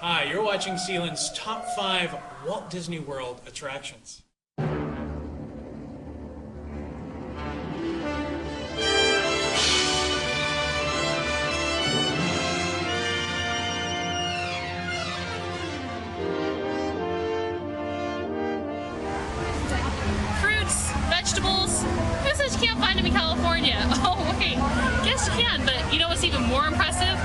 Hi, you're watching Ceylon's Top 5 Walt Disney World Attractions. Fruits, vegetables, this is you can't find them in California. Oh wait, guess you can, but you know what's even more impressive?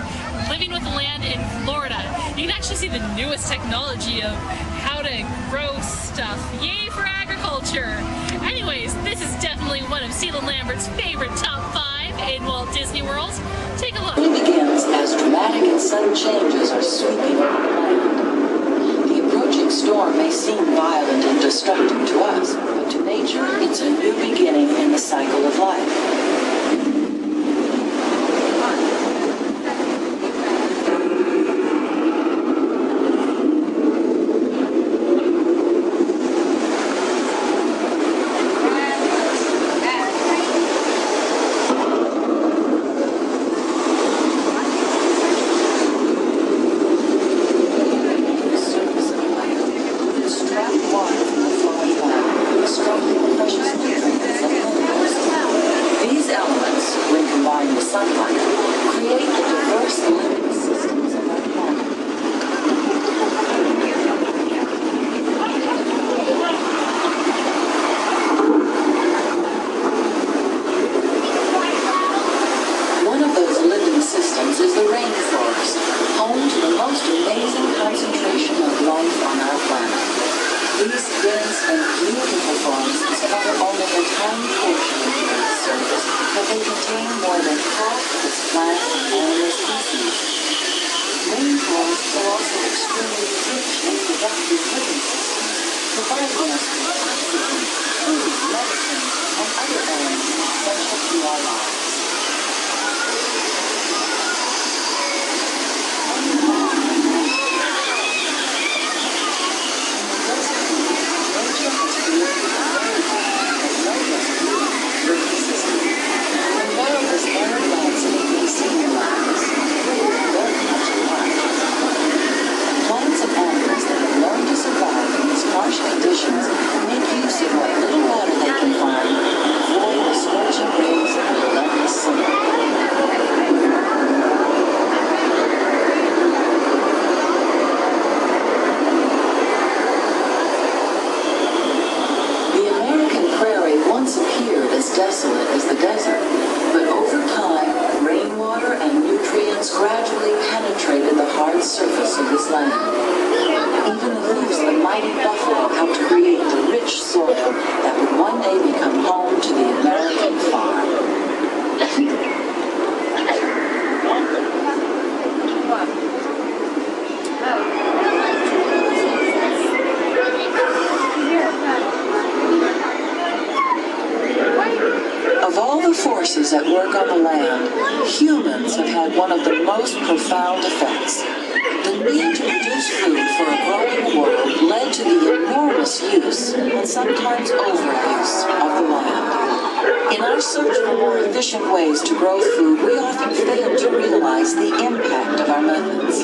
Living with the land in Florida. You can actually see the newest technology of how to grow stuff. Yay for agriculture! Anyways, this is definitely one of Ceylon Lambert's favorite top 5 in Walt Disney World. Take a look. It begins as dramatic and sudden changes are sweeping over the land. The approaching storm may seem violent and destructive to us, but to nature, it's a new beginning in the cycle of life. Is the rainforest, home to the most amazing concentration of life on our planet. These dense and beautiful forests cover only a tiny portion of the Earth's surface, but they contain more than half of its plants and animal species. Rainforests are also extremely rich and productive living systems, providing us with oxygen, food, medicine, and other elements essential to our lives. Desolate as the desert, but over time, rainwater and nutrients gradually penetrated the hard surface of this land. Even the hooves of the mighty buffalo helped create the rich soil that would one day become home to the American farm. Of all the forces at work on the land, humans have had one of the most profound effects. The need to produce food for a growing world led to the enormous use, and sometimes overuse, of the land. In our search for more efficient ways to grow food, we often fail to realize the impact of our methods.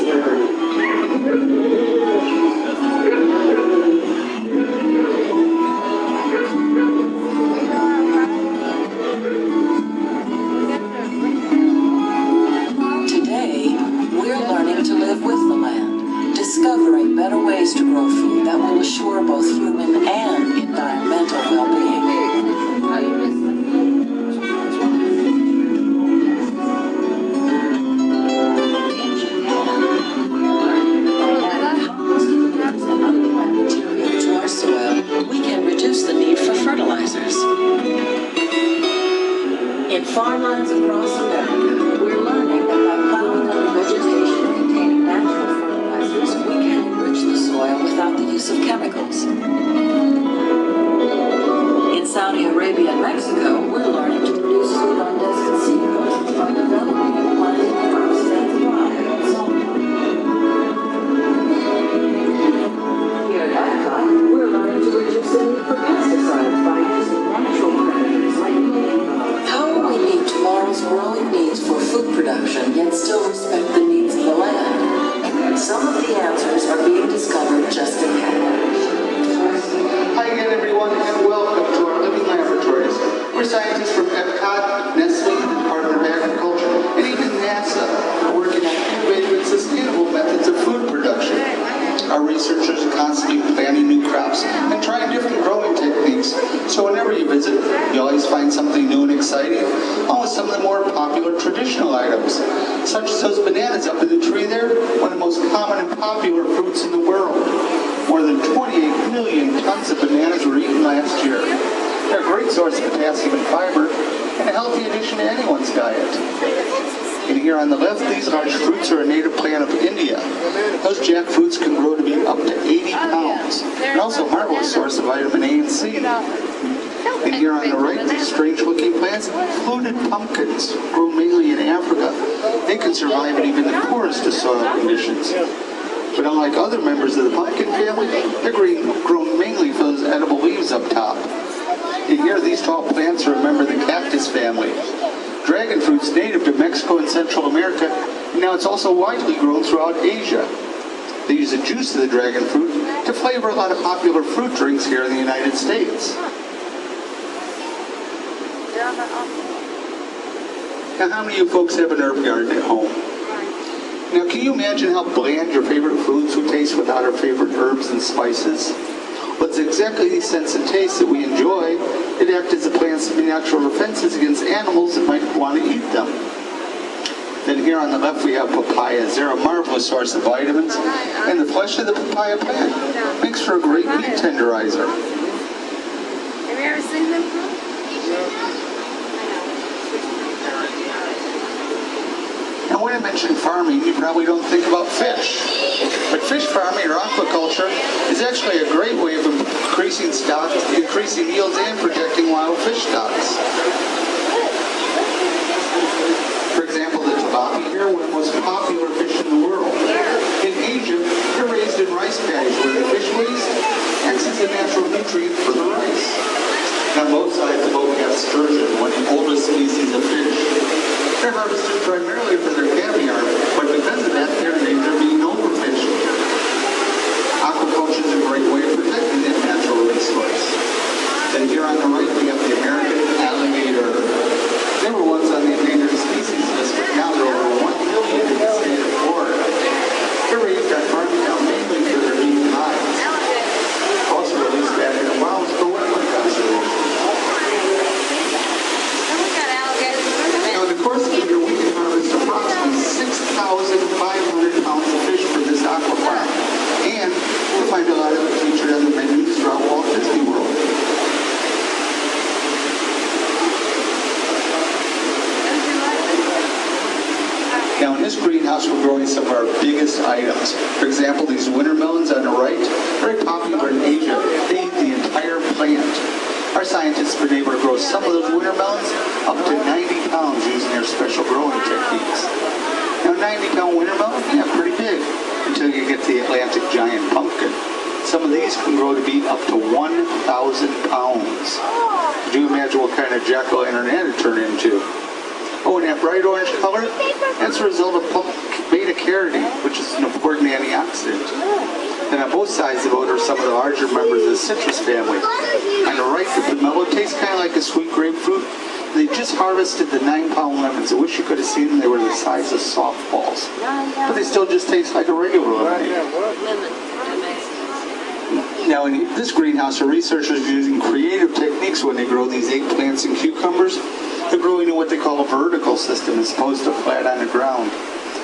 Discovering better ways to grow food that will assure both human and environmental well-being. To our soil, we can reduce the need for fertilizers. In farmlands across America, we're learning that by plowing under vegetation containing natural fertilizers, we can enrich the soil without the use of chemicals. Our researchers are constantly planting new crops and trying different growing techniques. So whenever you visit, you always find something new and exciting, along with some of the more popular traditional items, such as those bananas up in the tree there, one of the most common and popular fruits in the world. More than 28 million tons of bananas were eaten last year. They're a great source of potassium and fiber, and a healthy addition to anyone's diet. And here on the left, these large fruits are a native plant of India. Those jackfruits can grow to be up to 80 pounds. They're also a marvelous source of vitamin A and C. And here on the right, these strange-looking plants, fluted pumpkins, grow mainly in Africa. They can survive in even the poorest of soil conditions. But unlike other members of the pumpkin family, they're grown mainly for those edible leaves up top. And here, these tall plants are a member of the cactus family. Dragon fruit's native to Mexico and Central America, and now it's also widely grown throughout Asia. They use the juice of the dragon fruit to flavor a lot of popular fruit drinks here in the United States. Now, how many of you folks have an herb garden at home? Now, can you imagine how bland your favorite foods would taste without our favorite herbs and spices? But it's exactly these scents and tastes that we enjoy that act as the plant's natural defenses against animals that might want to eat them. Then here on the left we have papayas. They're a marvelous source of vitamins, and the flesh of the papaya plant makes for a great meat tenderizer. Have you ever seen them? Now, when I mention farming, you probably don't think about fish. But fish farming or aquaculture is actually a great way of increasing stocks, increasing yields, and protecting wild fish stocks. For example, the tabapi here, one of the most popular fish in the world. In Asia, they're raised in rice paddies where the fish waste acts as a natural nutrient for the rice. On both sides of the boat we have sturgeon, one of the oldest species of fish. They're harvested primarily for their caviar, but because of that, they're in danger of being overfished. Aquaculture is a great way of protecting that natural resource. Then here on the right, we have the American alligator. They were once on the endangered species list, but now there are over 1 million in the state of Florida. They're raised on farm cow mainly for their meat and hides. Also released back in the wild for wetland conservation. Now, in the course of the year, we can harvest approximately 6,500 pounds of fish for this aqua farm. And you'll find a lot of it featured on the menus throughout Walt Disney World. Now, in this greenhouse, we're growing some of our biggest items. For example, these winter melons on the right, very popular in Asia. They eat the entire plant. Our scientists have been able to grow some of those winter melons up to 90 pounds using their special growing techniques. Now, 90-pound winter melon, yeah, pretty big, until you get to the Atlantic giant pumpkin. Some of these can grow to be up to 1,000 pounds. Could you imagine what kind of jack-o'-lantern that'd turn into? Oh, and that bright orange color, that's a result of beta-carotene, which is an important antioxidant. And on both sides of the boat are some of the larger members of the citrus family. On the right, the pomelo tastes kind of like a sweet grapefruit. They just harvested the 9-pound lemons. I wish you could have seen them. They were the size of softballs. But they still just taste like a regular lemonade. Now, in this greenhouse, our researchers are using creative techniques when they grow these eggplants and cucumbers. They're growing in what they call a vertical system as opposed to flat on the ground.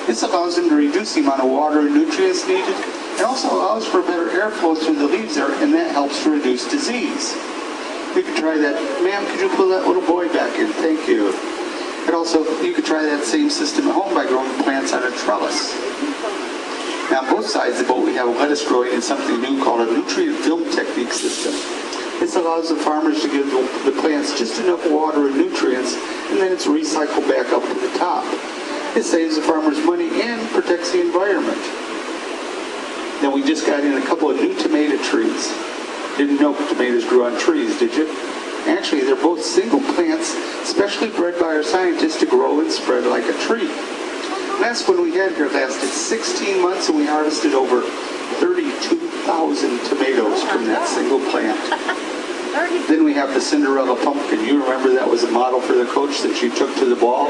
This allows them to reduce the amount of water and nutrients needed, and also allows for better airflow through the leaves there, and that helps to reduce disease. You could try that. Ma'am, could you pull that little boy back in? Thank you. And also, you could try that same system at home by growing plants on a trellis. Now, on both sides of the boat, we have lettuce growing in something new called a nutrient film technique system. This allows the farmers to give the plants just enough water and nutrients, and then it's recycled back up to the top. It saves the farmers money and protects the environment. Now, we just got in a couple of new tomato trees. Didn't know tomatoes grew on trees, did you? Actually, they're both single plants, specially bred by our scientists to grow and spread like a tree. Last one we had here lasted 16 months, and we harvested over 32,000 tomatoes from that single plant. Then we have the Cinderella pumpkin. You remember that was a model for the coach that she took to the ball?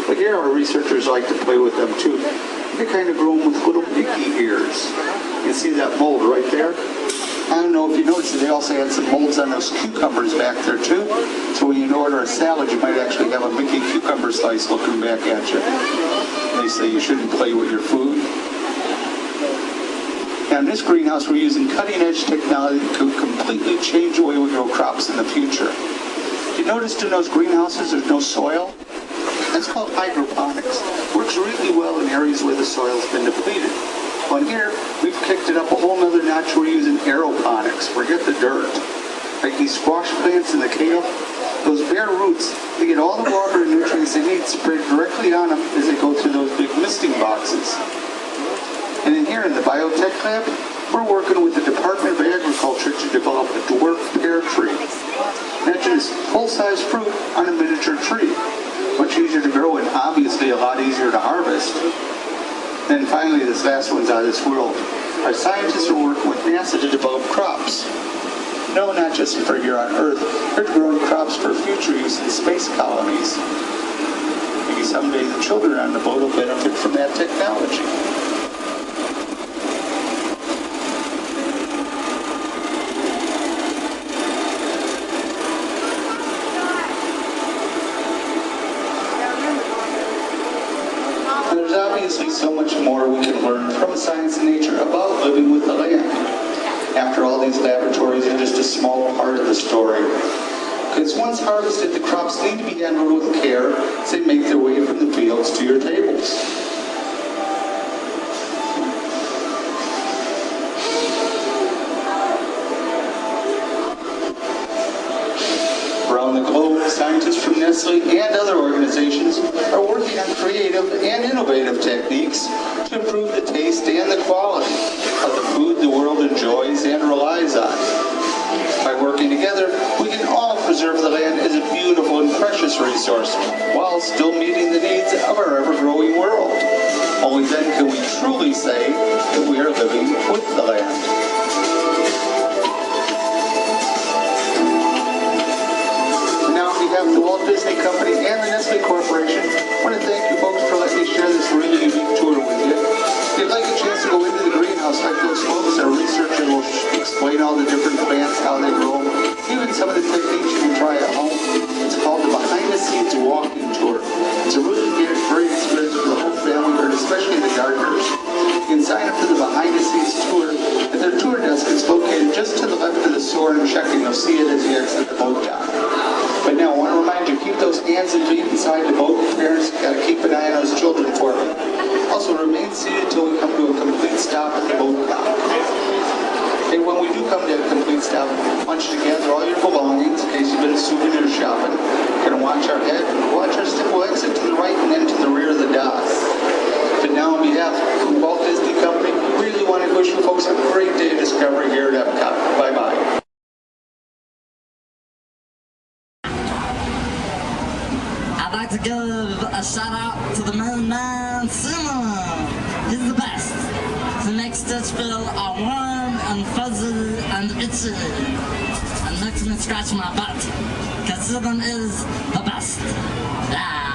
But here our researchers like to play with them too. They kind of grow them with little Mickey ears. You see that don't know if you noticed, they also had some molds on those cucumbers back there too. So when you order a salad, you might actually have a Mickey cucumber slice looking back at you. They say you shouldn't play with your food. Now in this greenhouse, we're using cutting-edge technology to completely change the way we grow crops in the future. You noticed in those greenhouses there's no soil? That's called hydroponics. Works really well in areas where the soil's been depleted. On here, we've kicked it up a whole nother notch. We're using aeroponics. Forget the dirt. Like these squash plants and the kale, those bare roots, they get all the water and nutrients they need sprayed directly on them as they go through those big misting boxes. And in here in the biotech lab, we're working with the Department of Agriculture to develop a dwarf pear tree. Imagine this full-size fruit on a miniature tree. Much easier to grow and obviously a lot easier to harvest. Then finally, this last one's out of this world. Our scientists are working with NASA to develop crops. No, not just for here on Earth. They're growing crops for future use in space colonies. Maybe someday the children on the boat will benefit from that technology. There's obviously so much more we can learn from science and nature about living with the land. After all, these laboratories are just a small part of the story. Because once harvested, the crops need to be handled with care as they make their way from the fields to your tables. Around the globe, scientists from Nestle and other organizations are working on creative and innovative techniques to improve the taste and the quality of the food the world enjoys and relies on. By working together, we can all preserve the land as a beautiful and precious resource while still meeting the needs of our ever-growing world. Only then can we truly say that we are living with the land. The Walt Disney Company and the Nestle Corporation, I want to thank you folks for letting me share this really unique tour with you. If you'd like a chance to go into the greenhouse like those folks, our researcher will explain all the different plants, how they grow, even some of the techniques you can try at home. It's called the Behind the Scenes Walking Tour. It's a really great experience for the whole family, but especially the gardeners. You can sign up for the Behind the Scenes tour at their tour desk. It's located just to the left of the store and check-in. You'll see it as you exit the boat dock. But now I want to remind you, keep those hands and feet inside the boat. Parents got to keep an eye on those children for them. Also remain seated until we come to a complete stop at the boat dock. And when we do come to a complete stop, I want you to gather all your belongings in case you've been souvenir shopping. We're going to watch our head, watch our step. We'll exit to the right and then to the rear of the dock. But now on behalf of the Walt Disney Company, we really want to wish you folks a great day of discovery here at Epcot. Bye-bye. I'd like to give a shout out to the main man, Ceylon. He's the best. He makes Stitch feel all warm and fuzzy and itchy. And makes me scratch my butt. Because Ceylon is the best. Yeah.